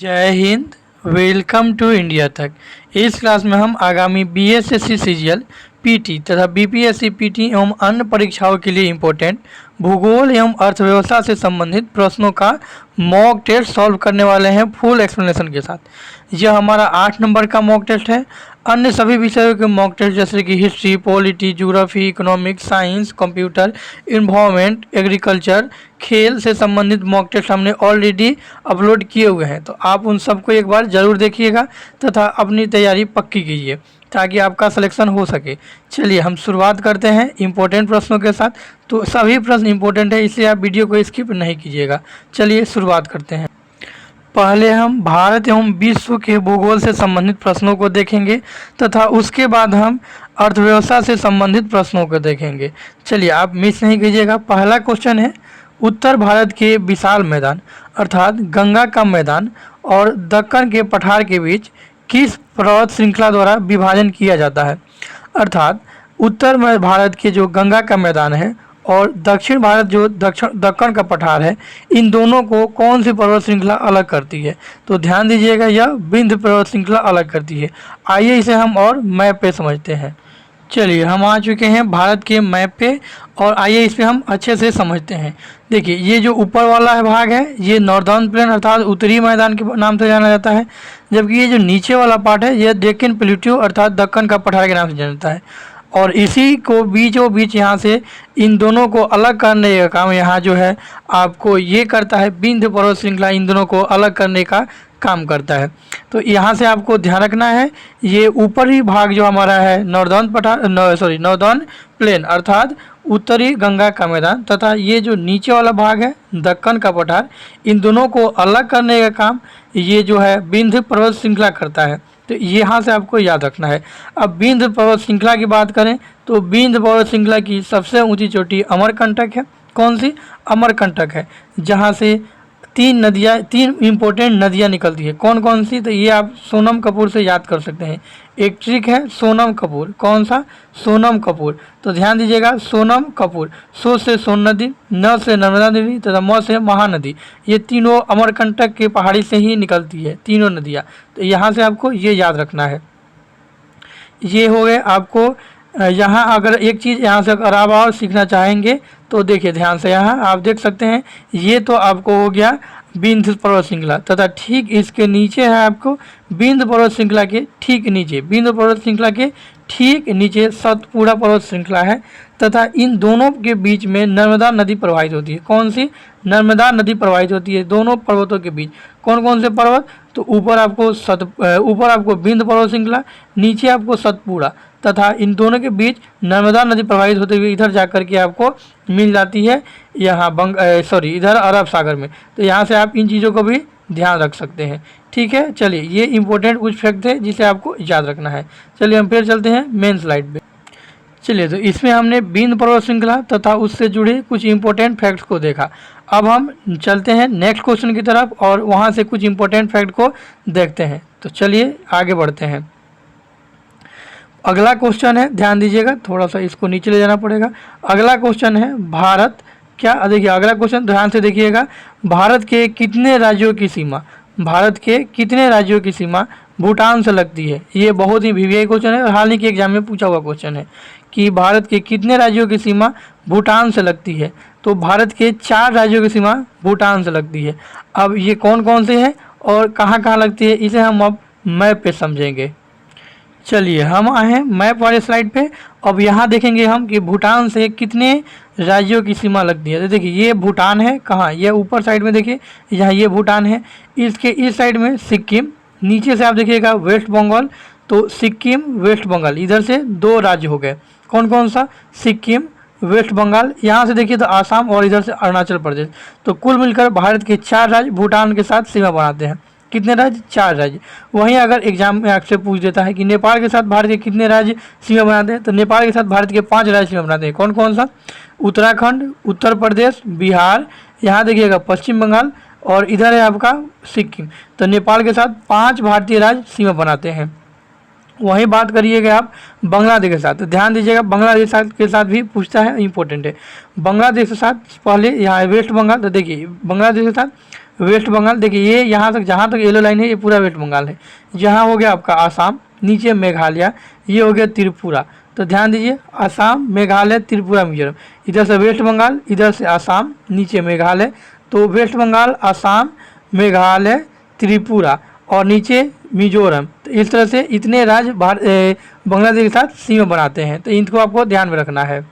जय Hind. Welcome to India तक। इस क्लास में हम आगामी बीएसएससी सीजीएल पीटी तथा बीपीएससी पीटी एवं अन्य परीक्षाओं के लिए इम्पोर्टेंट भूगोल एवं अर्थव्यवस्था से संबंधित प्रश्नों का मॉक टेस्ट सॉल्व करने वाले हैं फुल एक्सप्लेनेशन के साथ। यह हमारा 8 नंबर का मॉक टेस्ट है। अन्य सभी विषयों के मॉक टेस्ट जैसे कि history, polity, geography, economics, science, computer, environment, agriculture, खेल से संबंधित मॉक टेस्ट हमने ऑलरेडी अपलोड किए हुए हैं, तो आप उन सबको एक बार ज़रूर देखिएगा तथा अपनी तैयारी पक्की कीजिए ताकि आपका सिलेक्शन हो सके। चलिए हम शुरुआत करते हैं इम्पोर्टेंट प्रश्नों के साथ। तो सभी प्रश्न इम्पोर्टेंट है, इसलिए आप वीडियो को स्किप नहीं कीजिएगा। चलिए शुरुआत करते हैं। पहले हम भारत एवं विश्व के भूगोल से संबंधित प्रश्नों को देखेंगे तथा उसके बाद हम अर्थव्यवस्था से संबंधित प्रश्नों को देखेंगे। चलिए आप मिस नहीं कीजिएगा। पहला क्वेश्चन है, उत्तर भारत के विशाल मैदान अर्थात गंगा का मैदान और दक्कन के पठार के बीच किस पर्वत श्रृंखला द्वारा विभाजन किया जाता है। अर्थात उत्तर में भारत के जो गंगा का मैदान है और दक्षिण भारत जो दक्कन का पठार है, इन दोनों को कौन सी पर्वत श्रृंखला अलग करती है। तो ध्यान दीजिएगा, यह विंध्य पर्वत श्रृंखला अलग करती है। आइए इसे हम और मैप पे समझते हैं। चलिए हम आ चुके हैं भारत के मैप पे और आइए इस पे हम अच्छे से समझते हैं। देखिए ये जो ऊपर वाला भाग है ये नॉर्दर्न प्लेन अर्थात उत्तरी मैदान के नाम से जाना जाता है, जबकि ये जो नीचे वाला पार्ट है यह डेक्कन प्लेट्यू अर्थात दक्कन का पठार के नाम से जाना जाता है। और इसी को बीचों बीच यहाँ से इन दोनों को अलग करने का काम यहाँ जो है आपको ये करता है, विंध्य पर्वत श्रृंखला इन दोनों को अलग करने का काम करता है। तो यहाँ से आपको ध्यान रखना है, ये ऊपरी भाग जो हमारा है नॉर्दर्न प्लेन अर्थात उत्तरी गंगा का मैदान तथा ये जो नीचे वाला भाग है दक्कन का पठार, इन दोनों को अलग करने का काम ये जो है विंध्य पर्वत श्रृंखला करता है। तो यहाँ से आपको याद रखना है। अब विंध्य पर्वत श्रृंखला की बात करें तो विंध्य पर्वत श्रृंखला की सबसे ऊंची चोटी अमरकंटक है। कौन सी? अमरकंटक है, जहाँ से तीन इम्पोर्टेंट नदियाँ निकलती है। कौन कौन सी? तो ये आप सोनम कपूर से याद कर सकते हैं। एक ट्रिक है सोनम कपूर। कौन सा? सोनम कपूर। तो ध्यान दीजिएगा, सोनम कपूर। सो से सोन नदी, न से नर्मदा नदी तथा म से महानदी, ये तीनों अमरकंटक के पहाड़ी से ही निकलती है, तीनों नदियाँ। तो यहाँ से आपको ये याद रखना है। ये हो गए आपको यहाँ। अगर एक चीज़ यहाँ से अगर आप और सीखना चाहेंगे तो देखिए ध्यान से, यहाँ आप देख सकते हैं ये तो आपको हो गया विंध्य पर्वत श्रृंखला तथा ठीक इसके नीचे है आपको विंध्य पर्वत श्रृंखला के ठीक नीचे, विंध्य पर्वत श्रृंखला के ठीक नीचे सतपुड़ा पर्वत श्रृंखला है तथा इन दोनों के बीच में नर्मदा नदी प्रवाहित होती है। कौन सी? नर्मदा नदी प्रवाहित होती है दोनों पर्वतों के बीच। कौन कौन से पर्वत? तो ऊपर आपको विंध्य पर्वत श्रृंखला, नीचे आपको सतपुड़ा तथा इन दोनों के बीच नर्मदा नदी प्रवाहित होते हुए इधर जाकर के आपको मिल जाती है यहाँ इधर अरब सागर में। तो यहाँ से आप इन चीज़ों को भी ध्यान रख सकते हैं। ठीक है, चलिए ये इंपॉर्टेंट कुछ फैक्ट थे जिसे आपको याद रखना है। चलिए हम फिर चलते हैं मेन स्लाइड पे। चलिए तो इसमें हमने विंध्य पर्वत श्रृंखला तथा उससे जुड़े कुछ इंपॉर्टेंट फैक्ट्स को देखा। अब हम चलते हैं नेक्स्ट क्वेश्चन की तरफ और वहाँ से कुछ इंपॉर्टेंट फैक्ट को देखते हैं। तो चलिए आगे बढ़ते हैं। अगला क्वेश्चन है, ध्यान दीजिएगा, थोड़ा सा इसको नीचे ले जाना पड़ेगा। अगला क्वेश्चन है भारत क्या, देखिए अगला क्वेश्चन ध्यान से देखिएगा, भारत के कितने राज्यों की सीमा, भारत के कितने राज्यों की सीमा भूटान से लगती है। ये बहुत ही वीवीआई क्वेश्चन है और हाल ही के एग्जाम में पूछा हुआ क्वेश्चन है कि भारत के कितने राज्यों की सीमा भूटान से लगती है। तो भारत के 4 राज्यों की सीमा भूटान से लगती है। अब ये कौन कौन से हैं और कहाँ कहाँ लगती है, इसे हम अब मैप पे समझेंगे। चलिए हम आए हैं मैप वाले स्लाइड पे। अब यहाँ देखेंगे हम कि भूटान से कितने राज्यों की सीमा लगती है। तो देखिए ये भूटान है, कहाँ? ये ऊपर साइड में देखिए, यहाँ ये भूटान है। इसके इस साइड में सिक्किम, नीचे से आप देखिएगा वेस्ट बंगाल। तो सिक्किम वेस्ट बंगाल, इधर से 2 राज्य हो गए। कौन कौन सा? सिक्किम वेस्ट बंगाल। यहाँ से देखिए तो आसाम और इधर से अरुणाचल प्रदेश। तो कुल मिलकर भारत के 4 राज्य भूटान के साथ सीमा बनाते हैं। कितने राज्य? 4 राज्य। वहीं अगर एग्जाम में आपसे पूछ देता है कि नेपाल के साथ भारत के कितने राज्य सीमा बनाते हैं, तो नेपाल के साथ भारत के 5 राज्य सीमा बनाते हैं। कौन कौन सा? उत्तराखंड, उत्तर प्रदेश, बिहार, यहाँ देखिएगा पश्चिम बंगाल और इधर है आपका सिक्किम। तो नेपाल के साथ 5 भारतीय राज्य सीमा बनाते हैं। वहीं बात करिएगा आप बांग्लादेश के साथ, तो ध्यान दीजिएगा बांग्लादेश के साथ भी पूछता है, इंपॉर्टेंट है। बांग्लादेश के साथ पहले यहाँ वेस्ट बंगाल, तो देखिए बांग्लादेश के साथ वेस्ट बंगाल, देखिए ये यहाँ तक जहाँ तक येलो लाइन है ये पूरा वेस्ट बंगाल है। यहाँ हो गया आपका आसाम, नीचे मेघालय, ये हो गया त्रिपुरा। तो ध्यान दीजिए आसाम, मेघालय, त्रिपुरा, मिजोरम, इधर से वेस्ट बंगाल, इधर से आसाम, नीचे मेघालय। तो वेस्ट बंगाल, आसाम, मेघालय, त्रिपुरा और नीचे मिजोरम। तो इस तरह से इतने राज्य बांग्लादेश के साथ सीमा बनाते हैं, तो इनको आपको ध्यान में रखना है।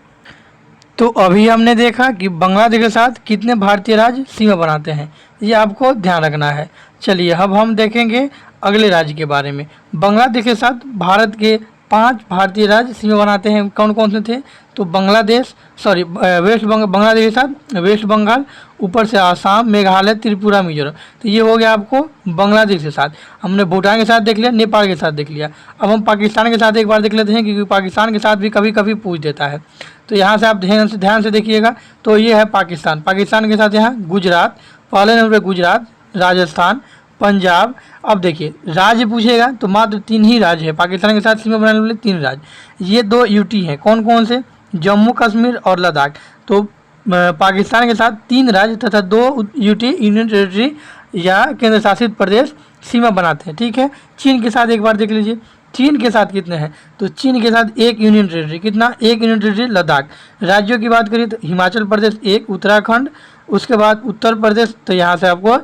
तो अभी हमने देखा कि बांग्लादेश के साथ कितने भारतीय राज्य सीमा बनाते हैं, ये आपको ध्यान रखना है। चलिए अब हम देखेंगे अगले राज्य के बारे में। बांग्लादेश के साथ भारत के 5 भारतीय राज्य सीमा बनाते हैं, कौन कौन से थे? तो बांग्लादेश बांग्लादेश के साथ वेस्ट बंगाल, ऊपर से आसाम, मेघालय, त्रिपुरा, मिजोरम। तो ये हो गया आपको बांग्लादेश के साथ। हमने भूटान के साथ देख लिया, नेपाल के साथ देख लिया। अब हम पाकिस्तान के साथ एक बार देख लेते हैं, क्योंकि पाकिस्तान के साथ भी कभी कभी पूछ देता है। तो यहाँ से आप ध्यान से देखिएगा। तो ये है पाकिस्तान। पाकिस्तान के साथ यहाँ गुजरात, पहले नंबर पर गुजरात, राजस्थान, पंजाब। अब देखिए राज्य पूछेगा तो मात्र 3 ही राज्य है पाकिस्तान के साथ सीमा बनाने वाले, 3 राज्य। ये 2 यूटी हैं, कौन कौन से? जम्मू कश्मीर और लद्दाख। तो पाकिस्तान के साथ 3 राज्य तथा 2 यूटी, यूनियन टेरिटरी या केंद्र शासित प्रदेश सीमा बनाते हैं। ठीक है। चीन के साथ एक बार देख लीजिए, चीन के साथ कितने हैं? तो चीन के साथ 1 यूनियन टेरिटरी, कितना? 1 यूनियन टेरिटरी लद्दाख। राज्यों की बात करिए तो हिमाचल प्रदेश 1, उत्तराखंड, उसके बाद उत्तर प्रदेश। तो यहाँ से आपको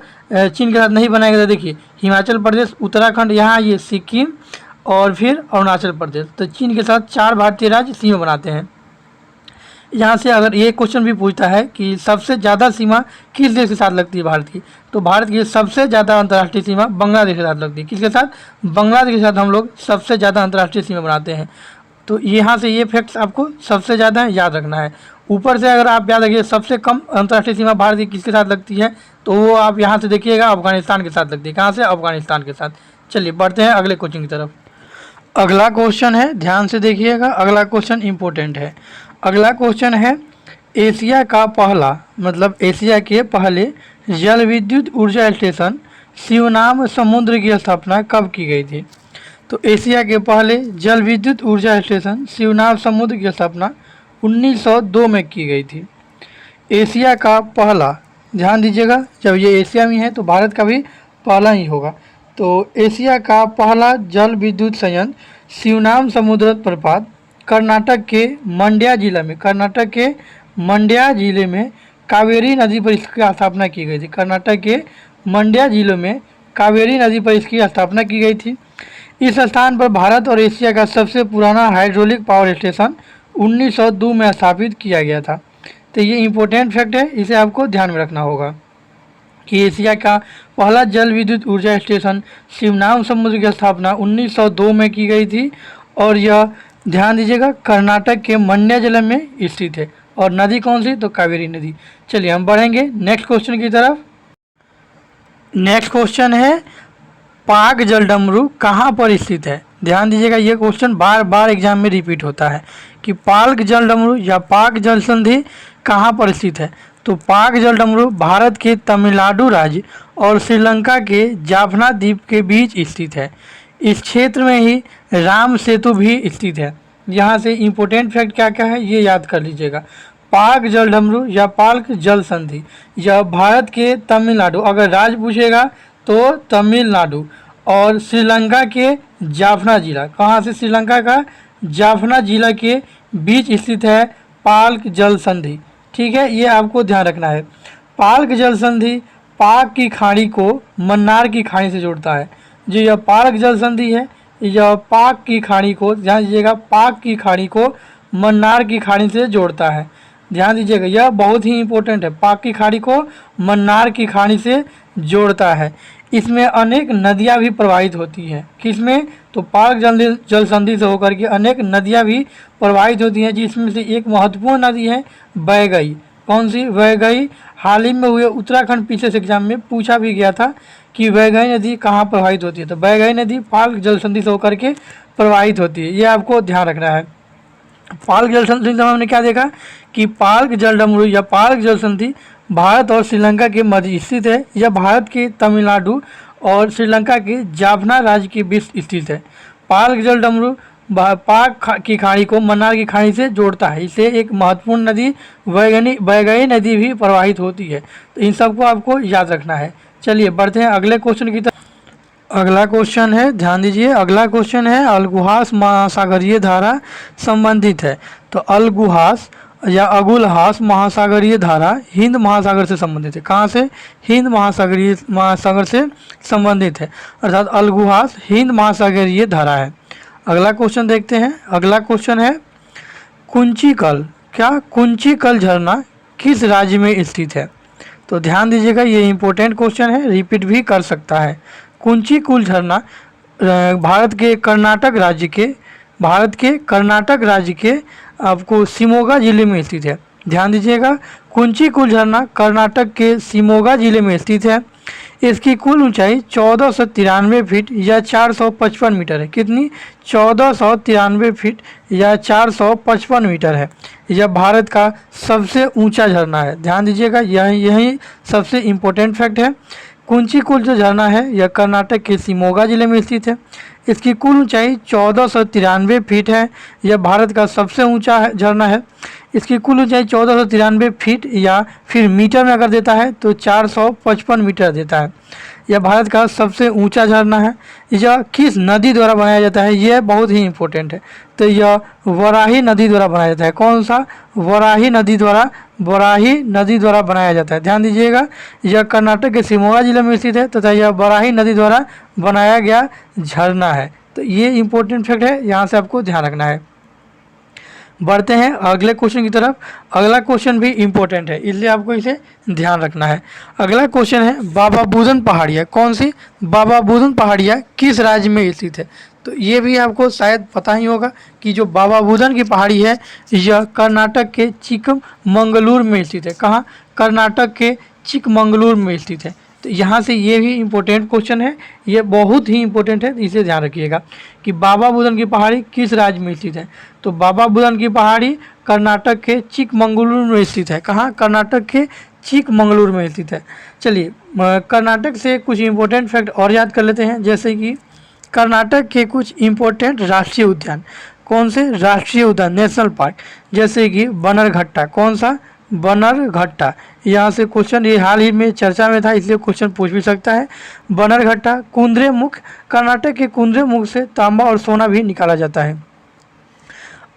चीन के साथ नहीं बनाएगा। तो देखिए हिमाचल प्रदेश, उत्तराखंड, यहाँ ये सिक्किम और फिर अरुणाचल प्रदेश। तो चीन के साथ 4 भारतीय राज्य सीमा बनाते हैं। यहाँ से अगर ये क्वेश्चन भी पूछता है कि सबसे ज़्यादा सीमा किस देश के साथ लगती है भारत की, तो भारत की सबसे ज़्यादा अंतर्राष्ट्रीय सीमा बांग्लादेश के साथ लगती है। किसके साथ? बांग्लादेश के साथ हम लोग सबसे ज़्यादा अंतर्राष्ट्रीय सीमा बनाते हैं। तो यहाँ से ये फैक्ट्स आपको सबसे ज़्यादा याद रखना है। ऊपर से अगर आप याद रखिए सबसे कम अंतर्राष्ट्रीय सीमा भारत की किसके साथ लगती है, तो वो आप यहाँ से देखिएगा अफगानिस्तान के साथ लगती है। कहाँ से? अफगानिस्तान के साथ। चलिए बढ़ते हैं अगले क्वेश्चन की तरफ। अगला क्वेश्चन है, ध्यान से देखिएगा, अगला क्वेश्चन इंपॉर्टेंट है। अगला क्वेश्चन है, एशिया का पहला, मतलब एशिया के पहले जल विद्युत ऊर्जा स्टेशन शिवनाम समुद्र की स्थापना कब की गई थी? तो एशिया के पहले जल विद्युत ऊर्जा स्टेशन शिवनाम समुद्र की स्थापना 1902 में की गई थी। एशिया का पहला, ध्यान दीजिएगा, जब ये एशिया में है तो भारत का भी पहला ही होगा। तो एशिया का पहला जल विद्युत संयंत्र शिवनाम समुद्र प्रपात कर्नाटक के मंड्या जिला में, कर्नाटक के मंड्या जिले में कावेरी नदी पर इसकी स्थापना की गई थी। कर्नाटक के मंड्या जिले में कावेरी नदी पर इसकी स्थापना की गई थी। इस स्थान पर भारत और एशिया का सबसे पुराना हाइड्रोलिक पावर स्टेशन 1902 में स्थापित किया गया था। तो ये इम्पोर्टेंट फैक्ट है, इसे आपको ध्यान में रखना होगा कि एशिया का पहला जल विद्युत ऊर्जा स्टेशन शिवनाम समुद्र की स्थापना 1902 में की गई थी और यह, ध्यान दीजिएगा, कर्नाटक के मंड्या जिले में स्थित है। और नदी कौन सी? तो कावेरी नदी। चलिए हम बढ़ेंगे नेक्स्ट क्वेश्चन की तरफ। नेक्स्ट क्वेश्चन है, पाक जलडमरू कहाँ पर स्थित है? ध्यान दीजिएगा, ये क्वेश्चन बार बार एग्जाम में रिपीट होता है कि पाक जलडमरू या पाक जल संधि कहाँ पर स्थित है। तो पाक जलडमरू भारत के तमिलनाडु राज्य और श्रीलंका के जाफना द्वीप के बीच स्थित है। इस क्षेत्र में ही राम सेतु भी स्थित है। यहाँ से इम्पोर्टेंट फैक्ट क्या क्या है ये याद कर लीजिएगा। पाक जलडमरू या पाक जल संधि यह भारत के तमिलनाडु, अगर राज्य पूछेगा तो तमिलनाडु, और श्रीलंका के जाफना जिला, कहाँ से? श्रीलंका का जाफना जिला के बीच स्थित है पाक जल संधि। ठीक है, ये आपको ध्यान रखना है। पाक जल संधि पाक की खाड़ी को मन्नार की खाड़ी से जोड़ता है। जो यह पाक जल संधि है, यह पाक की खाड़ी को, ध्यान दीजिएगा, पाक की खाड़ी को मन्नार की खाड़ी से जोड़ता है। ध्यान दीजिएगा, यह बहुत ही इंपॉर्टेंट है। पाक की खाड़ी को मन्नार की खाड़ी से जोड़ता है। इसमें अनेक नदियां भी प्रवाहित होती हैं। किसमें? तो पाक जल संधि से होकर के अनेक नदियां भी प्रवाहित होती हैं, जिसमें से एक महत्वपूर्ण नदी है वैगई। कौन सी? वैगई। हाल ही में हुए उत्तराखंड पिछले एग्जाम में पूछा भी गया था कि वैगई नदी कहाँ प्रवाहित होती है। तो वैगई नदी पाक जल संधि से होकर के प्रवाहित होती है, ये आपको ध्यान रखना है। पाक जल संधि में हमने क्या देखा कि पाक जलडमरू या पाक जल संधि भारत और श्रीलंका के मध्य स्थित है। यह भारत के तमिलनाडु और श्रीलंका के जाफना राज्य के बीच स्थित है। पाक जलडमरू पाक की खाड़ी को मन्नार की खाड़ी से जोड़ता है। इसे एक महत्वपूर्ण नदी वैगई नदी भी प्रवाहित होती है। तो इन सबको आपको याद रखना है। चलिए बढ़ते हैं अगले क्वेश्चन की तरफ। अगला क्वेश्चन है, ध्यान दीजिए, अगला क्वेश्चन है अलगुहास महासागरीय धारा संबंधित है। तो अलगुहास या अगुलहास महासागरीय धारा हिंद महासागर से संबंधित है। कहाँ से? हिंद महासागर से संबंधित है, अर्थात अलगुहास हिंद महासागरीय धारा है। अगला क्वेश्चन देखते हैं। अगला क्वेश्चन है कुंचिकल, क्या कुंचिकल झरना किस राज्य में स्थित है? तो ध्यान दीजिएगा, ये इंपॉर्टेंट क्वेश्चन है, रिपीट भी कर सकता है। कुंचिकुल झरना भारत के कर्नाटक राज्य के आपको शिमोगा जिले में स्थित है। ध्यान दीजिएगा, कुंचिकुल झरना कर्नाटक के शिमोगा जिले में स्थित है। इसकी कुल ऊंचाई 1493 फीट या 455 मीटर है। कितनी? 1493 फीट या 455 मीटर है। यह भारत का सबसे ऊंचा झरना है। ध्यान दीजिएगा, यही सबसे इम्पोर्टेंट फैक्ट है। कुंचिकुल जो झरना है यह कर्नाटक के शिमोगा जिले में स्थित है। इसकी कुल ऊंचाई 1493 फीट है। यह भारत का सबसे ऊंचा झरना है। इसकी कुल ऊंचाई 1493 फीट या फिर मीटर में अगर देता है तो 455 मीटर देता है। यह भारत का सबसे ऊंचा झरना है। यह किस नदी द्वारा बनाया जाता है? यह बहुत ही इम्पोर्टेंट है। तो यह वराही नदी द्वारा बनाया जाता है। कौन सा? वराही नदी द्वारा बनाया जाता है। ध्यान दीजिएगा, यह कर्नाटक के शिमोगा जिले में स्थित है तथा यह वराही नदी द्वारा बनाया गया झरना है। तो ये इम्पोर्टेंट फैक्ट है, यहाँ से आपको ध्यान रखना है। बढ़ते हैं अगले क्वेश्चन की तरफ। अगला क्वेश्चन भी इम्पोर्टेंट है, इसलिए आपको इसे ध्यान रखना है। अगला क्वेश्चन है बाबा बुदन पहाड़ियाँ। कौन सी? बाबा बुदन पहाड़ियाँ किस राज्य में स्थित है? तो ये भी आपको शायद पता ही होगा कि जो बाबा बुदन की पहाड़ी है यह कर्नाटक के चिकमंगलूर में स्थित है। कहाँ? कर्नाटक के चिकमंगलूर में स्थित है। तो यहाँ से ये भी इम्पोर्टेंट क्वेश्चन है, ये बहुत ही इम्पोर्टेंट है, इसे ध्यान रखिएगा कि बाबा बुदन की पहाड़ी किस राज्य में स्थित है। तो बाबा बुदन की पहाड़ी कर्नाटक के चिकमंगलूर में स्थित है। कहाँ? कर्नाटक के चिकमंगलूर में स्थित है। चलिए कर्नाटक से कुछ इम्पोर्टेंट फैक्ट और याद कर लेते हैं, जैसे कि कर्नाटक के कुछ इम्पोर्टेंट राष्ट्रीय उद्यान। कौन से? राष्ट्रीय उद्यान, नेशनल पार्क, जैसे कि बनरघट्टा। कौन सा? बनरघट्टा। यहाँ से क्वेश्चन, ये हाल ही में चर्चा में था इसलिए क्वेश्चन पूछ भी सकता है। बनरघट्टा। कुंद्रेमुख, कर्नाटक के कुंद्रेमुख से तांबा और सोना भी निकाला जाता है।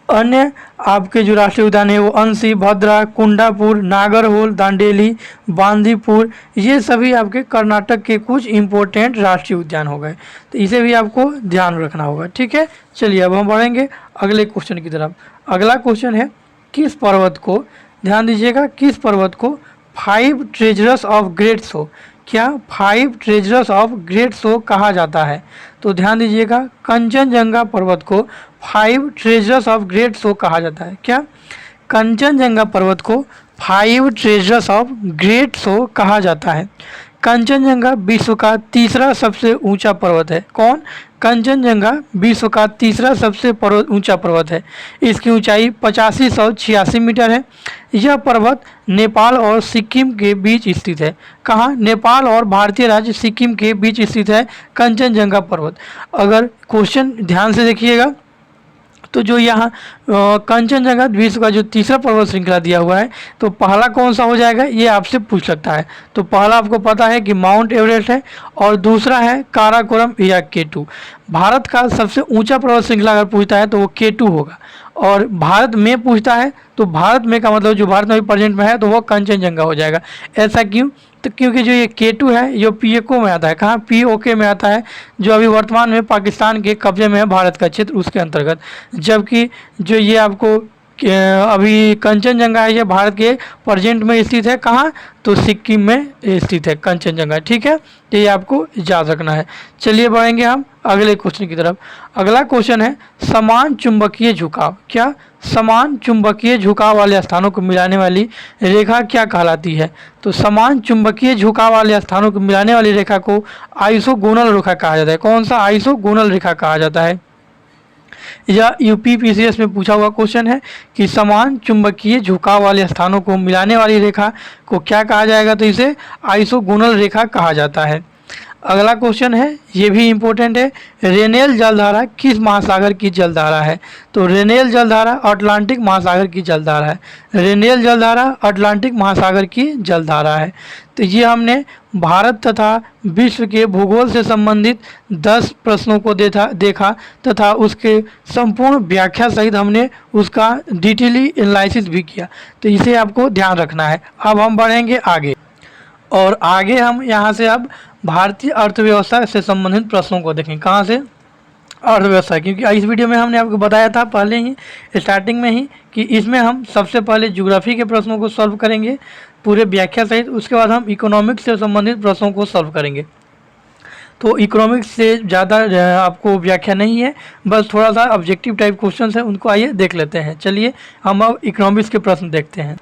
अन्य आपके जो राष्ट्रीय उद्यान है वो अंशी, भद्रा, कुंडापुर, नागरहोल, दांडेली, बांदीपुर, ये सभी आपके कर्नाटक के कुछ इम्पोर्टेंट राष्ट्रीय उद्यान हो गए। तो इसे भी आपको ध्यान रखना होगा। ठीक है, चलिए अब हम बढ़ेंगे अगले क्वेश्चन की तरफ। अगला क्वेश्चन है किस पर्वत को, ध्यान दीजिएगा, किस पर्वत को 5 ट्रेजर्स ऑफ ग्रेट शो, क्या 5 ट्रेजर्स ऑफ ग्रेट शो कहा जाता है? तो ध्यान दीजिएगा, कंचनजंगा पर्वत को 5 ट्रेजर्स ऑफ ग्रेट शो कहा जाता है। क्या? कंचनजंगा पर्वत को 5 ट्रेजर्स ऑफ ग्रेट शो कहा जाता है। कंचनजंगा विश्व का तीसरा सबसे ऊंचा पर्वत है। कौन? कंचनजंगा विश्व का तीसरा सबसे ऊंचा पर्वत है। इसकी ऊंचाई 8586 मीटर है। यह पर्वत नेपाल और सिक्किम के बीच स्थित है। कहाँ? नेपाल और भारतीय राज्य सिक्किम के बीच स्थित है कंचनजंगा पर्वत। अगर क्वेश्चन ध्यान से देखिएगा तो जो यहाँ कंचनजंगा विश्व का जो तीसरा पर्वत श्रृंखला दिया हुआ है, तो पहला कौन सा हो जाएगा ये आपसे पूछ सकता है। तो पहला आपको पता है कि माउंट एवरेस्ट है और दूसरा है काराकोरम या K2। भारत का सबसे ऊंचा पर्वत श्रृंखला अगर पूछता है तो वो K2 होगा, और भारत में पूछता है तो भारत में का मतलब जो भारत में प्रेजेंट में है तो वो कंचनजंगा हो जाएगा। ऐसा क्यों? तो क्योंकि जो ये K2 है जो POK में आता है। कहाँ? POK में आता है, जो अभी वर्तमान में पाकिस्तान के कब्जे में है, भारत का क्षेत्र उसके अंतर्गत। जबकि जो ये आपको अभी कंचनजंगा है ये भारत के प्रेजेंट में स्थित है। कहाँ? तो सिक्किम में स्थित है कंचनजंगा। ठीक है, तो ये आपको याद रखना है। चलिए बढ़ेंगे हम अगले क्वेश्चन की तरफ। अगला क्वेश्चन है समान चुंबकीय झुकाव। क्या? समान चुंबकीय झुकाव वाले स्थानों को मिलाने वाली रेखा क्या कहलाती है? तो समान चुंबकीय झुकाव वाले स्थानों को मिलाने वाली रेखा को आइसोगोनल रेखा कहा जाता है। कौन सा? आइसोगोनल रेखा कहा जाता है। यह UPPCS में पूछा हुआ क्वेश्चन है कि समान चुंबकीय झुकाव वाले स्थानों को मिलाने वाली रेखा को क्या कहा जाएगा? तो इसे आइसोगोनल रेखा कहा जाता है। अगला क्वेश्चन है, ये भी इम्पोर्टेंट है, रेनेल जलधारा किस महासागर की जलधारा है? तो रेनेल जलधारा अटलांटिक महासागर की जलधारा है। रेनेल जलधारा अटलांटिक महासागर की जलधारा है। तो ये हमने भारत तथा विश्व के भूगोल से संबंधित 10 प्रश्नों को देखा तथा उसके संपूर्ण व्याख्या सहित हमने उसका डिटेली एनालिसिस भी किया। तो इसे आपको ध्यान रखना है। अब हम बढ़ेंगे आगे, और आगे हम यहाँ से अब भारतीय अर्थव्यवस्था से संबंधित प्रश्नों को देखें। कहाँ से? अर्थव्यवस्था। क्योंकि इस वीडियो में हमने आपको बताया था पहले ही स्टार्टिंग में ही कि इसमें हम सबसे पहले ज्योग्राफी के प्रश्नों को सॉल्व करेंगे पूरे व्याख्या सहित, उसके बाद हम इकोनॉमिक्स से संबंधित प्रश्नों को सॉल्व करेंगे। तो इकोनॉमिक्स से ज़्यादा आपको व्याख्या नहीं है, बस थोड़ा सा ऑब्जेक्टिव टाइप क्वेश्चन है, उनको आइए देख लेते हैं। चलिए हम अब इकोनॉमिक्स के प्रश्न देखते हैं।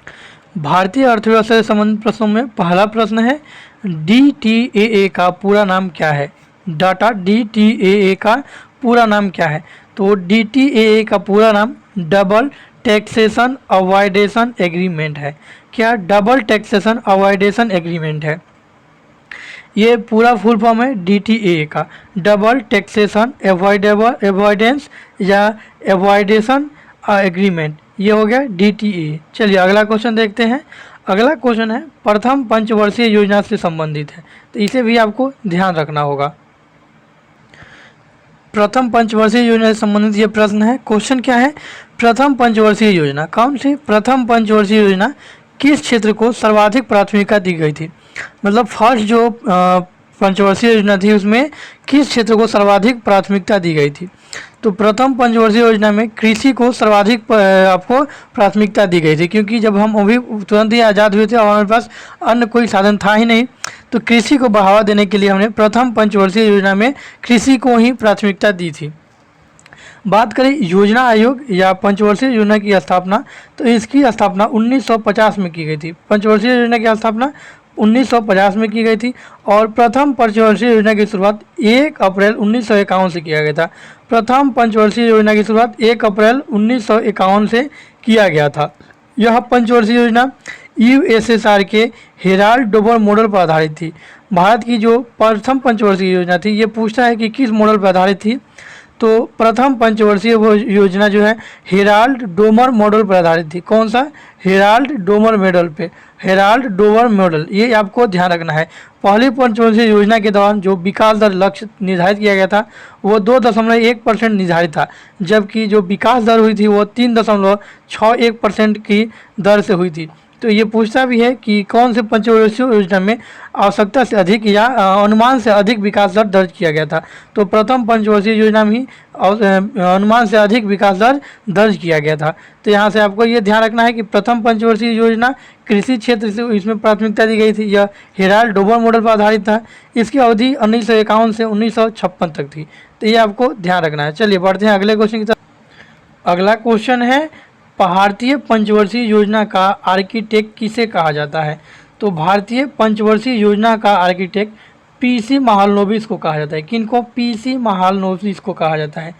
भारतीय अर्थव्यवस्था से संबंधित प्रश्नों में पहला प्रश्न है, DTAA का पूरा नाम क्या है? डाटा DTAA का पूरा नाम क्या है? तो DTAA का पूरा नाम डबल टैक्सेशन अवॉइडेशन एग्रीमेंट है। क्या? डबल टैक्सेशन अवॉइडेशन एग्रीमेंट है। ये पूरा फुल फॉर्म है DTAA का, डबल टैक्सेशन अवॉइडेंस या अवॉइडेशन एग्रीमेंट, ये हो गया DTAA। चलिए अगला क्वेश्चन देखते हैं। अगला क्वेश्चन है, प्रथम पंचवर्षीय योजना से संबंधित है, तो इसे भी आपको ध्यान रखना होगा। प्रथम पंचवर्षीय योजना से संबंधित ये प्रश्न है। क्वेश्चन क्या है? प्रथम पंचवर्षीय योजना कौन सी? प्रथम पंचवर्षीय योजना किस क्षेत्र को सर्वाधिक प्राथमिकता दी गई थी? मतलब फर्स्ट जो पंचवर्षीय योजना थी उसमें किस क्षेत्र को सर्वाधिक प्राथमिकता दी गई थी? तो प्रथम पंचवर्षीय योजना में कृषि को सर्वाधिक आपको प्राथमिकता दी गई थी, क्योंकि जब हम अभी तुरंत ही आज़ाद हुए थे और हमारे पास अन्य कोई साधन था ही नहीं, तो कृषि को बढ़ावा देने के लिए हमने प्रथम पंचवर्षीय योजना में कृषि को ही प्राथमिकता दी थी। बात करें योजना आयोग या पंचवर्षीय योजना की स्थापना, तो इसकी स्थापना 1950 में की गई थी। पंचवर्षीय योजना की स्थापना 1950 में की गई थी और प्रथम पंचवर्षीय योजना की शुरुआत 1 अप्रैल 1951 से किया गया था। प्रथम पंचवर्षीय योजना की शुरुआत 1 अप्रैल 1951 से किया गया था। यह पंचवर्षीय योजना USSR के हेराल्ड डोबर मॉडल पर आधारित थी। भारत की जो प्रथम पंचवर्षीय योजना थी, ये पूछता है कि किस मॉडल पर आधारित थी, तो प्रथम पंचवर्षीय योजना जो है हेराल्ड डोमर मॉडल पर आधारित थी। कौन सा? हेराल्ड डोमर मॉडल पे, हेराल्ड डोमर मॉडल, ये आपको ध्यान रखना है। पहली पंचवर्षीय योजना के दौरान जो विकास दर लक्ष्य निर्धारित किया गया था वो 2.1% निर्धारित था, जबकि जो विकास दर हुई थी वो 3.61% की दर से हुई थी। तो ये पूछता भी है कि कौन से पंचवर्षीय योजना में आवश्यकता से अधिक या अनुमान से अधिक विकास दर दर्ज किया गया था। तो प्रथम पंचवर्षीय योजना में ही अनुमान से अधिक विकास दर दर्ज किया गया था। तो यहाँ से आपको ये ध्यान रखना है कि प्रथम पंचवर्षीय योजना कृषि क्षेत्र से इसमें प्राथमिकता दी गई थी। यह हेराल्ड डोबर मॉडल पर आधारित था। इसकी अवधि 1951 से 1956 तक थी। तो ये आपको ध्यान रखना है। चलिए बढ़ते हैं अगले क्वेश्चन की तरफ। अगला क्वेश्चन है, भारतीय पंचवर्षीय योजना का आर्किटेक्ट किसे कहा जाता है? तो भारतीय पंचवर्षीय योजना का आर्किटेक्ट PC महालनोबिस को कहा जाता है। किनको? PC महालनोबिस को कहा जाता है।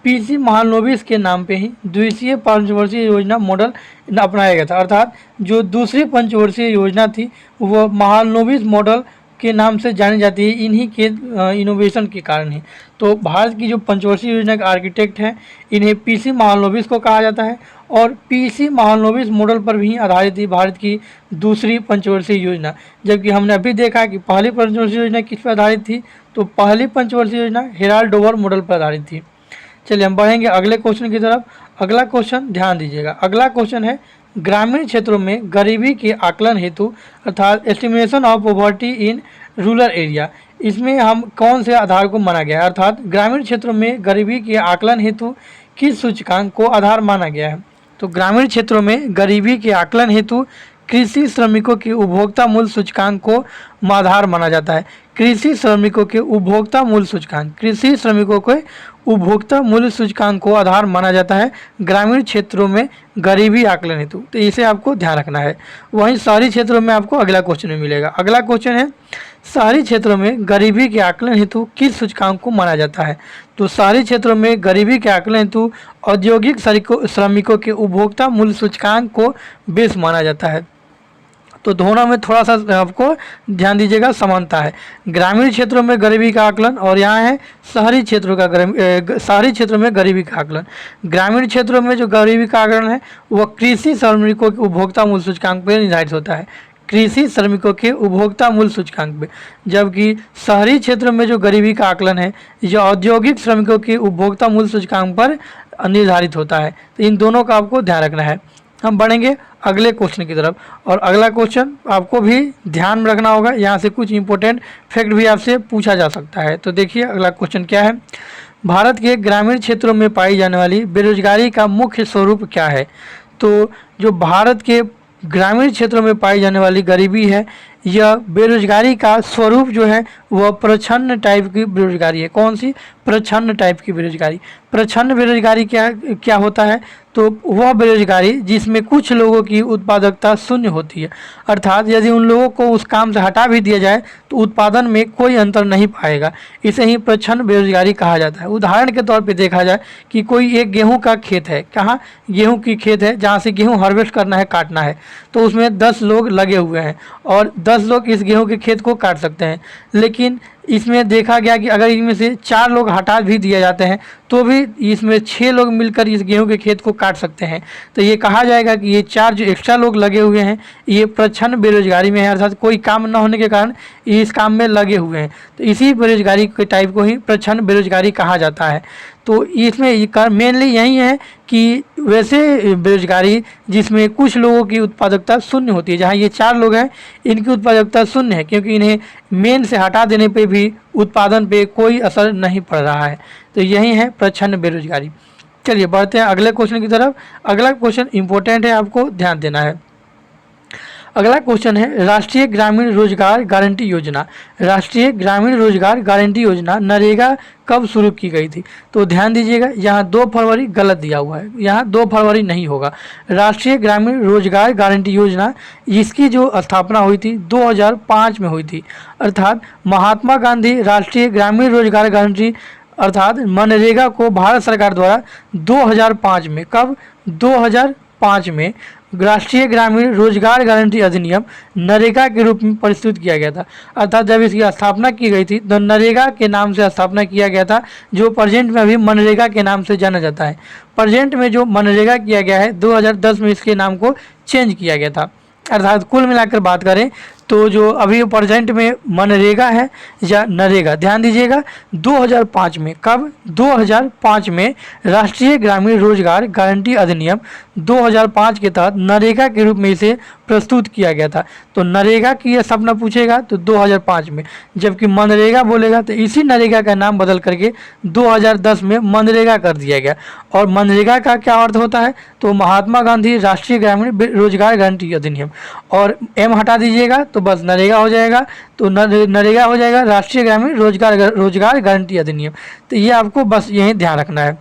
PC महालनोबिस के नाम पे ही द्वितीय पंचवर्षीय योजना मॉडल अपनाया गया था। अर्थात जो दूसरी पंचवर्षीय योजना थी वो महालनोबिस मॉडल के नाम से जानी जाती है, इन्हीं के इनोवेशन के कारण ही। तो भारत की जो पंचवर्षीय योजना के आर्किटेक्ट हैं इन्हें PC महालनोबिस को कहा जाता है और PC महालनोबिस मॉडल पर भी आधारित थी भारत की दूसरी पंचवर्षीय योजना। जबकि हमने अभी देखा कि पहली पंचवर्षीय योजना किस पर आधारित थी, तो पहली पंचवर्षीय योजना हेराल्ड डोबर मॉडल पर आधारित थी। चलिए हम बढ़ेंगे अगले क्वेश्चन की तरफ। अगला क्वेश्चन ध्यान दीजिएगा। अगला क्वेश्चन है, ग्रामीण क्षेत्रों में गरीबी के आकलन हेतु अर्थात estimation of poverty in rural area, इसमें हम कौन से आधार को माना गया है? अर्थात ग्रामीण क्षेत्रों में गरीबी के आकलन हेतु किस सूचकांक को आधार माना गया है? तो ग्रामीण क्षेत्रों में गरीबी के आकलन हेतु कृषि श्रमिकों के उपभोक्ता मूल्य सूचकांक को आधार माना जाता है। कृषि श्रमिकों के उपभोक्ता मूल्य सूचकांक, कृषि श्रमिकों के उपभोक्ता मूल्य सूचकांक को आधार माना जाता है ग्रामीण क्षेत्रों में गरीबी आकलन हेतु। तो इसे आपको ध्यान रखना है। वहीं शहरी क्षेत्रों में आपको अगला क्वेश्चन में मिलेगा। अगला क्वेश्चन है, शहरी क्षेत्रों में गरीबी के आकलन हेतु किस सूचकांक को माना जाता है? तो शहरी क्षेत्रों में गरीबी के आकलन हेतु औद्योगिक श्रमिकों के उपभोक्ता मूल्य सूचकांक को बेस माना जाता है। तो दोनों में थोड़ा सा आपको ध्यान दीजिएगा समानता है। ग्रामीण क्षेत्रों में गरीबी का आकलन और यहाँ है शहरी क्षेत्रों का शहरी क्षेत्रों में गरीबी का आकलन। ग्रामीण क्षेत्रों में जो गरीबी का आकलन है वह कृषि श्रमिकों के उपभोक्ता मूल्य सूचकांक पर निर्धारित होता है, कृषि श्रमिकों के उपभोक्ता मूल्य सूचकांक पे। जबकि शहरी क्षेत्रों में जो गरीबी का आकलन है यह औद्योगिक श्रमिकों के उपभोक्ता मूल्य सूचकांक पर निर्धारित होता है। तो इन दोनों का आपको ध्यान रखना है। हम बढ़ेंगे अगले क्वेश्चन की तरफ, और अगला क्वेश्चन आपको भी ध्यान में रखना होगा, यहाँ से कुछ इंपॉर्टेंट फैक्ट भी आपसे पूछा जा सकता है। तो देखिए अगला क्वेश्चन क्या है, भारत के ग्रामीण क्षेत्रों में पाई जाने वाली बेरोजगारी का मुख्य स्वरूप क्या है। तो जो भारत के ग्रामीण क्षेत्रों में पाई जाने वाली गरीबी है, यह बेरोजगारी का स्वरूप जो है वह प्रच्छन्न टाइप की बेरोजगारी है। कौन सी? प्रच्छन्न टाइप की बेरोजगारी। प्रच्छन्न बेरोजगारी क्या होता है? तो वह बेरोजगारी जिसमें कुछ लोगों की उत्पादकता शून्य होती है, अर्थात यदि उन लोगों को उस काम से हटा भी दिया जाए तो उत्पादन में कोई अंतर नहीं पाएगा, इसे ही प्रच्छन्न बेरोजगारी कहा जाता है। उदाहरण के तौर पे देखा जाए कि कोई एक गेहूं का खेत है, कहाँ? गेहूं की खेत है जहाँ से गेहूं हार्वेस्ट करना है, काटना है, तो उसमें 10 लोग लगे हुए हैं और 10 लोग इस गेहूं के खेत को काट सकते हैं। लेकिन इसमें देखा गया कि अगर इनमें से 4 लोग हटा भी दिए जाते हैं तो भी इसमें 6 लोग मिलकर इस गेहूं के खेत को काट सकते हैं। तो ये कहा जाएगा कि ये 4 जो एक्स्ट्रा लोग लगे हुए हैं ये प्रच्छन्न बेरोजगारी में है, अर्थात कोई काम न होने के कारण ये इस काम में लगे हुए हैं। तो इसी बेरोजगारी के टाइप को ही प्रच्छन्न बेरोजगारी कहा जाता है। तो इसमें मेनली यही है कि वैसे बेरोजगारी जिसमें कुछ लोगों की उत्पादकता शून्य होती है, जहाँ ये 4 लोग हैं इनकी उत्पादकता शून्य है क्योंकि इन्हें मेन से हटा देने पे भी उत्पादन पे कोई असर नहीं पड़ रहा है। तो यही है प्रच्छन्न बेरोजगारी। चलिए बढ़ते हैं अगले क्वेश्चन की तरफ। अगला क्वेश्चन इंपॉर्टेंट है, आपको ध्यान देना है। अगला क्वेश्चन है राष्ट्रीय ग्रामीण रोजगार गारंटी योजना। राष्ट्रीय ग्रामीण रोजगार गारंटी योजना नरेगा कब शुरू की गई थी? तो ध्यान दीजिएगा, यहाँ 2 फरवरी गलत दिया हुआ है, यहाँ 2 फरवरी नहीं होगा। राष्ट्रीय ग्रामीण रोजगार गारंटी योजना इसकी जो स्थापना हुई थी 2005 में हुई थी, अर्थात महात्मा गांधी राष्ट्रीय ग्रामीण रोजगार गारंटी अर्थात मनरेगा को भारत सरकार द्वारा 2005 में, कब? 2005 में राष्ट्रीय ग्रामीण रोजगार गारंटी अधिनियम नरेगा के रूप में प्रस्तुत किया गया था। अर्थात जब इसकी स्थापना की गई थी तो नरेगा के नाम से स्थापना किया गया था, जो प्रेजेंट में अभी मनरेगा के नाम से जाना जाता है। प्रेजेंट में जो मनरेगा किया गया है 2010 में इसके नाम को चेंज किया गया था। अर्थात कुल मिलाकर बात करें तो जो अभी प्रेजेंट में मनरेगा है या नरेगा, ध्यान दीजिएगा 2005 में, कब? 2005 में राष्ट्रीय ग्रामीण रोजगार गारंटी अधिनियम 2005 के तहत नरेगा के रूप में इसे प्रस्तुत किया गया था। तो नरेगा की स्थापना पूछेगा तो 2005 में, जबकि मनरेगा बोलेगा तो इसी नरेगा का नाम बदल करके 2010 में मनरेगा कर दिया गया। और मनरेगा का क्या अर्थ होता है? तो महात्मा गांधी राष्ट्रीय ग्रामीण रोजगार गारंटी अधिनियम, और एम हटा दीजिएगा तो बस नरेगा हो जाएगा। तो नरेगा हो जाएगा राष्ट्रीय ग्रामीण रोजगार गारंटी अधिनियम। तो ये आपको बस यही ध्यान रखना है।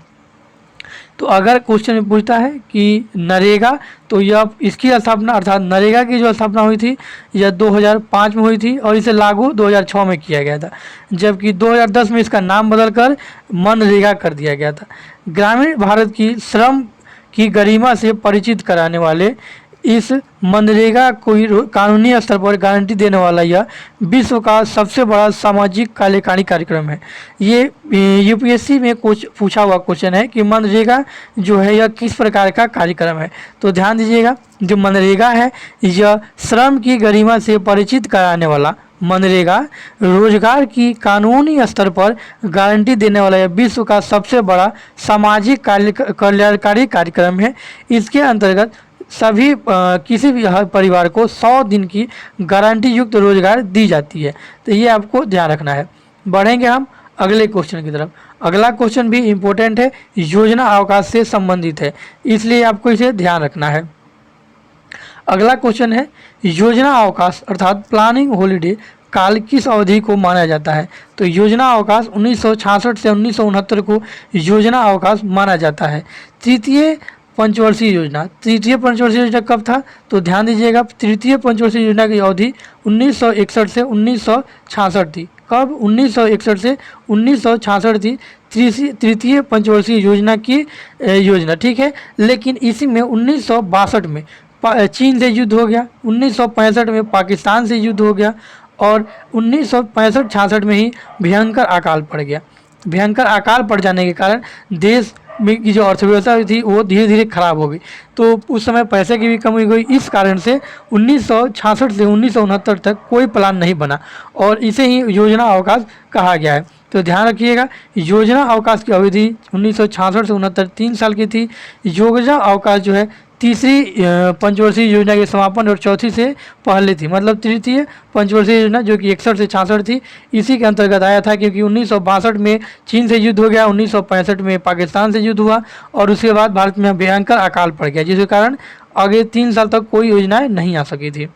तो अगर क्वेश्चन में पूछता है कि नरेगा, तो यह इसकी स्थापना अर्थात नरेगा की जो स्थापना हुई थी यह 2005 में हुई थी और इसे लागू 2006 में किया गया था, जबकि 2010 में इसका नाम बदलकर मनरेगा कर दिया गया था। ग्रामीण भारत की श्रम की गरिमा से परिचित कराने वाले इस मनरेगा को कानूनी स्तर पर गारंटी देने वाला यह विश्व का सबसे बड़ा सामाजिक कल्याणकारी कार्यक्रम है। ये यूपीएससी में कुछ पूछा हुआ क्वेश्चन है कि मनरेगा जो है यह किस प्रकार का कार्यक्रम है। तो ध्यान दीजिएगा, जो मनरेगा है यह श्रम की गरिमा से परिचित कराने वाला मनरेगा रोजगार की कानूनी स्तर पर गारंटी देने वाला यह विश्व का सबसे बड़ा सामाजिक कल्याणकारी कार्यक्रम है। इसके अंतर्गत सभी किसी भी परिवार को 100 दिन की गारंटी युक्त रोजगार दी जाती है। तो ये आपको ध्यान रखना है। बढ़ेंगे हम अगले क्वेश्चन की तरफ। अगला क्वेश्चन भी इम्पोर्टेंट है, योजना अवकाश से संबंधित है, इसलिए आपको इसे ध्यान रखना है। अगला क्वेश्चन है योजना अवकाश अर्थात प्लानिंग हॉलीडे काल किस अवधि को माना जाता है। तो योजना अवकाश 1966 से 1969 को योजना अवकाश माना जाता है। तृतीय पंचवर्षीय योजना कब था? तो ध्यान दीजिएगा, तृतीय पंचवर्षीय योजना की अवधि 1961 से 1966 थी। कब? 1961 से 1966 थी तृतीय पंचवर्षीय योजना की योजना, ठीक है। लेकिन इसी में 1962 में चीन से युद्ध हो गया, 1965 में पाकिस्तान से युद्ध हो गया और 1965-66 में ही भयंकर अकाल पड़ गया। भयंकर अकाल पड़ जाने के कारण देश में की जो अर्थव्यवस्था थी वो धीरे धीरे खराब हो गई। तो उस समय पैसे की भी कमी हुई, इस कारण से 1966 से 1969 तक कोई प्लान नहीं बना और इसे ही योजना अवकाश कहा गया है। तो ध्यान रखिएगा, योजना अवकाश की अवधि 1966 से 69 3 साल की थी। योजना अवकाश जो है तीसरी पंचवर्षीय योजना के समापन और चौथी से पहले थी, मतलब तृतीय पंचवर्षीय योजना जो कि 61 से 66 थी, इसी के अंतर्गत आया था। क्योंकि 1962 में चीन से युद्ध हो गया, 1965 में पाकिस्तान से युद्ध हुआ और उसके बाद भारत में भयंकर अकाल पड़ गया, जिसके कारण आगे 3 साल तक कोई योजनाएं नहीं आ सकी थी।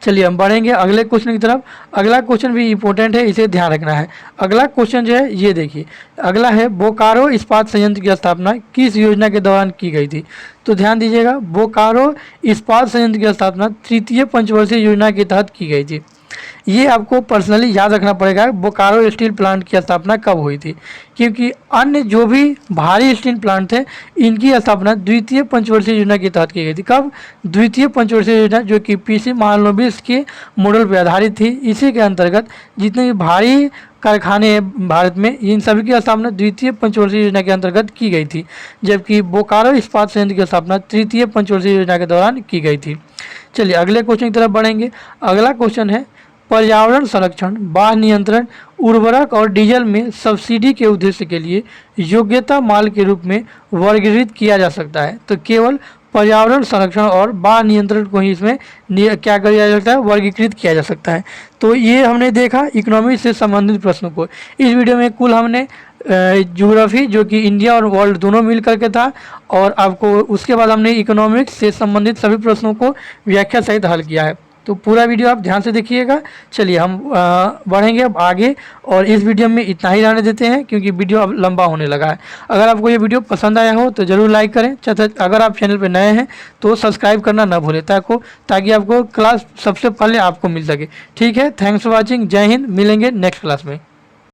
चलिए हम बढ़ेंगे अगले क्वेश्चन की तरफ। अगला क्वेश्चन भी इंपॉर्टेंट है, इसे ध्यान रखना है। अगला क्वेश्चन जो है ये देखिए, अगला है बोकारो इस्पात संयंत्र की स्थापना किस योजना के दौरान की गई थी। तो ध्यान दीजिएगा, बोकारो इस्पात संयंत्र की स्थापना तृतीय पंचवर्षीय योजना के तहत की गई थी। ये आपको पर्सनली याद रखना पड़ेगा बोकारो स्टील प्लांट की स्थापना कब हुई थी, क्योंकि अन्य जो भी भारी स्टील प्लांट थे इनकी स्थापना द्वितीय पंचवर्षीय योजना के तहत की गई थी। कब? द्वितीय पंचवर्षीय योजना, जो कि पीसी महालनोबिस के मॉडल पर आधारित थी। इसी के अंतर्गत जितने भी भारी कारखाने हैं भारत में, इन सभी की स्थापना द्वितीय पंचवर्षीय योजना के अंतर्गत की गई थी, जबकि बोकारो इस्पात संयंत्र की स्थापना तृतीय पंचवर्षीय योजना के दौरान की गई थी। चलिए अगले क्वेश्चन की तरफ बढ़ेंगे। अगला क्वेश्चन है, पर्यावरण संरक्षण, बाह्य नियंत्रण, उर्वरक और डीजल में सब्सिडी के उद्देश्य के लिए योग्यता माल के रूप में वर्गीकृत किया जा सकता है। तो केवल पर्यावरण संरक्षण और बाह्य नियंत्रण को ही इसमें क्या किया जा सकता है, वर्गीकृत किया जा सकता है। तो ये हमने देखा इकोनॉमी से संबंधित प्रश्नों को। इस वीडियो में कुल हमने ज्योग्राफी, जो कि इंडिया और वर्ल्ड दोनों मिल करके था, और आपको उसके बाद हमने इकोनॉमिक्स से संबंधित सभी प्रश्नों को व्याख्या सहित हल किया है। तो पूरा वीडियो आप ध्यान से देखिएगा। चलिए हम बढ़ेंगे अब आगे, और इस वीडियो में इतना ही रहने देते हैं क्योंकि वीडियो अब लंबा होने लगा है। अगर आपको ये वीडियो पसंद आया हो तो ज़रूर लाइक करें, अगर आप चैनल पर नए हैं तो सब्सक्राइब करना ना भूलें, ताकि आपको क्लास सबसे पहले आपको मिल सके। ठीक है, थैंक्स फॉर वॉचिंग, जय हिंद। मिलेंगे नेक्स्ट क्लास में।